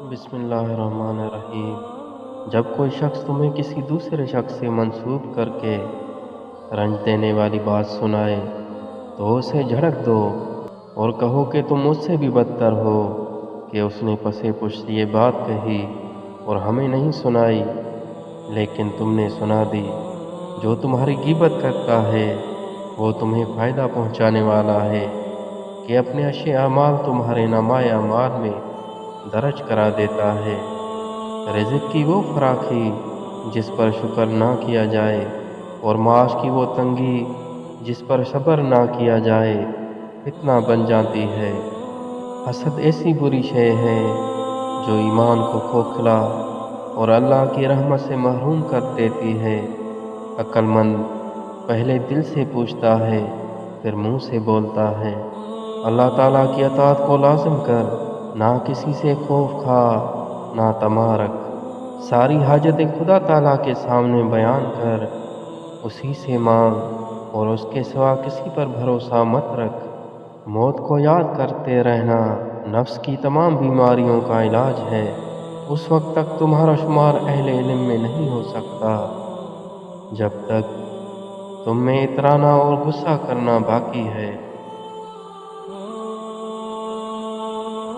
बिस्मिल्लाहिर्रहमानिर्रहीम। जब कोई शख्स तुम्हें किसी दूसरे शख्स से मंसूब करके रंज देने वाली बात सुनाए तो उसे झड़क दो और कहो कि तुम मुझसे भी बदतर हो कि उसने पसे पुश्त ये बात कही और हमें नहीं सुनाई, लेकिन तुमने सुना दी। जो तुम्हारी गीबत करता है वो तुम्हें फ़ायदा पहुंचाने वाला है कि अपने अच्छे अमाल तुम्हारे नामाए अमाल में दर्ज करा देता है। रिज़्क़ की वो फराखी जिस पर शुक्र ना किया जाए और माश की वो तंगी जिस पर सब्र ना किया जाए फितना बन जाती है। हसद ऐसी बुरी शय है जो ईमान को खोखला और अल्लाह की रहमत से महरूम कर देती है। अक्लमंद पहले दिल से पूछता है फिर मुंह से बोलता है। अल्लाह ताला की अताअत को लाज़िम कर, ना किसी से खौफ खा ना तमा रख। सारी हाजतें खुदा ताला के सामने बयान कर, उसी से मांग और उसके सिवा किसी पर भरोसा मत रख। मौत को याद करते रहना नफ्स की तमाम बीमारियों का इलाज है। उस वक्त तक तुम्हारा शुमार अहले इल्म में नहीं हो सकता जब तक तुम में इतराना और गुस्सा करना बाकी है।